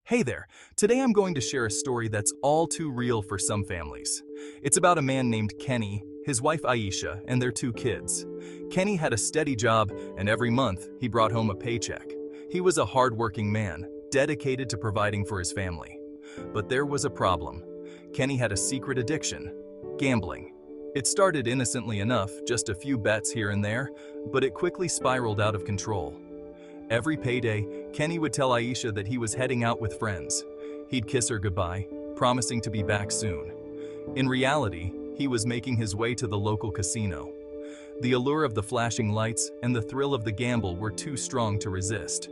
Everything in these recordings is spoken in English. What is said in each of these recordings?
Hey there! Today I'm going to share a story that's all too real for some families. It's about a man named Kenny, his wife Aisha, and their two kids. Kenny had a steady job, and every month he brought home a paycheck. He was a hard-working man, dedicated to providing for his family. But there was a problem. Kenny had a secret addiction: gambling. It started innocently enough, just a few bets here and there, but it quickly spiraled out of control. Every payday, Kenny would tell Aisha that he was heading out with friends. He'd kiss her goodbye, promising to be back soon. In reality, he was making his way to the local casino. The allure of the flashing lights and the thrill of the gamble were too strong to resist.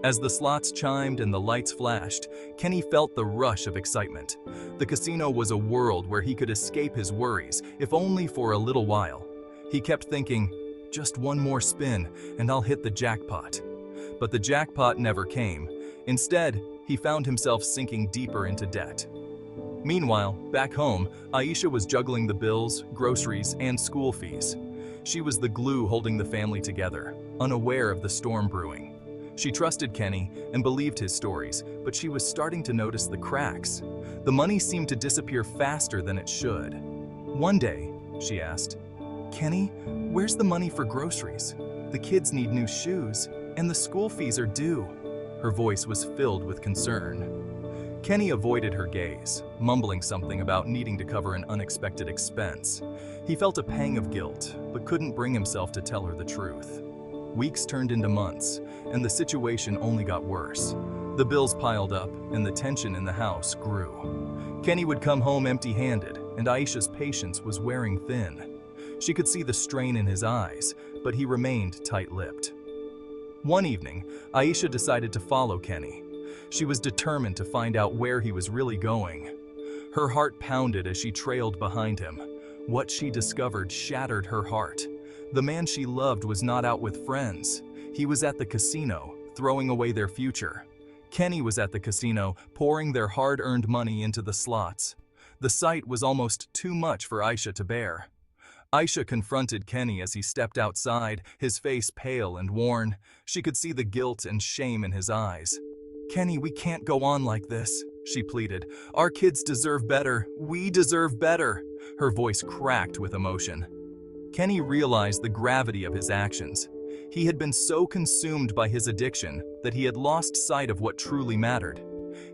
As the slots chimed and the lights flashed, Kenny felt the rush of excitement. The casino was a world where he could escape his worries, if only for a little while. He kept thinking, just one more spin and I'll hit the jackpot. But the jackpot never came. Instead, he found himself sinking deeper into debt. Meanwhile, back home, Aisha was juggling the bills, groceries, and school fees. She was the glue holding the family together, unaware of the storm brewing. She trusted Kenny and believed his stories, but she was starting to notice the cracks. The money seemed to disappear faster than it should. One day, she asked, "Kenny, where's the money for groceries? The kids need new shoes, and the school fees are due." Her voice was filled with concern. Kenny avoided her gaze, mumbling something about needing to cover an unexpected expense. He felt a pang of guilt, but couldn't bring himself to tell her the truth. Weeks turned into months, and the situation only got worse. The bills piled up, and the tension in the house grew. Kenny would come home empty-handed, and Aisha's patience was wearing thin. She could see the strain in his eyes, but he remained tight-lipped. One evening, Aisha decided to follow Kenny. She was determined to find out where he was really going. Her heart pounded as she trailed behind him. What she discovered shattered her heart. The man she loved was not out with friends. He was at the casino, throwing away their future. Kenny was at the casino, pouring their hard-earned money into the slots. The sight was almost too much for Aisha to bear. Aisha confronted Kenny as he stepped outside, his face pale and worn. She could see the guilt and shame in his eyes. "Kenny, we can't go on like this," she pleaded. "Our kids deserve better. We deserve better." Her voice cracked with emotion. Kenny realized the gravity of his actions. He had been so consumed by his addiction that he had lost sight of what truly mattered.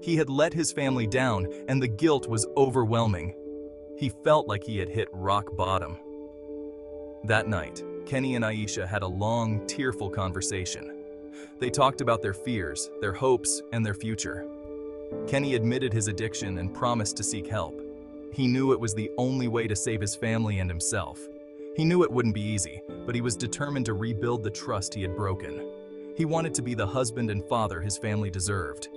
He had let his family down, and the guilt was overwhelming. He felt like he had hit rock bottom. That night, Kenny and Aisha had a long, tearful conversation. They talked about their fears, their hopes, and their future. Kenny admitted his addiction and promised to seek help. He knew it was the only way to save his family and himself. He knew it wouldn't be easy, but he was determined to rebuild the trust he had broken. He wanted to be the husband and father his family deserved.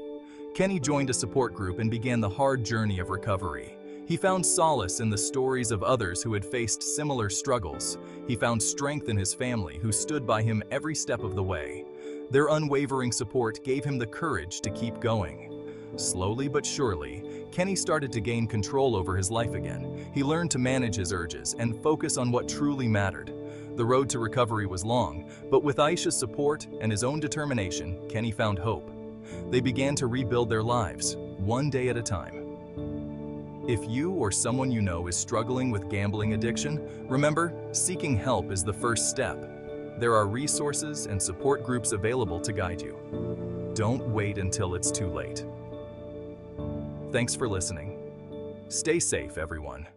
Kenny joined a support group and began the hard journey of recovery. He found solace in the stories of others who had faced similar struggles. He found strength in his family, who stood by him every step of the way. Their unwavering support gave him the courage to keep going. Slowly but surely, Kenny started to gain control over his life again. He learned to manage his urges and focus on what truly mattered. The road to recovery was long, but with Aisha's support and his own determination, Kenny found hope. They began to rebuild their lives, one day at a time. If you or someone you know is struggling with gambling addiction, remember, seeking help is the first step. There are resources and support groups available to guide you. Don't wait until it's too late. Thanks for listening. Stay safe, everyone.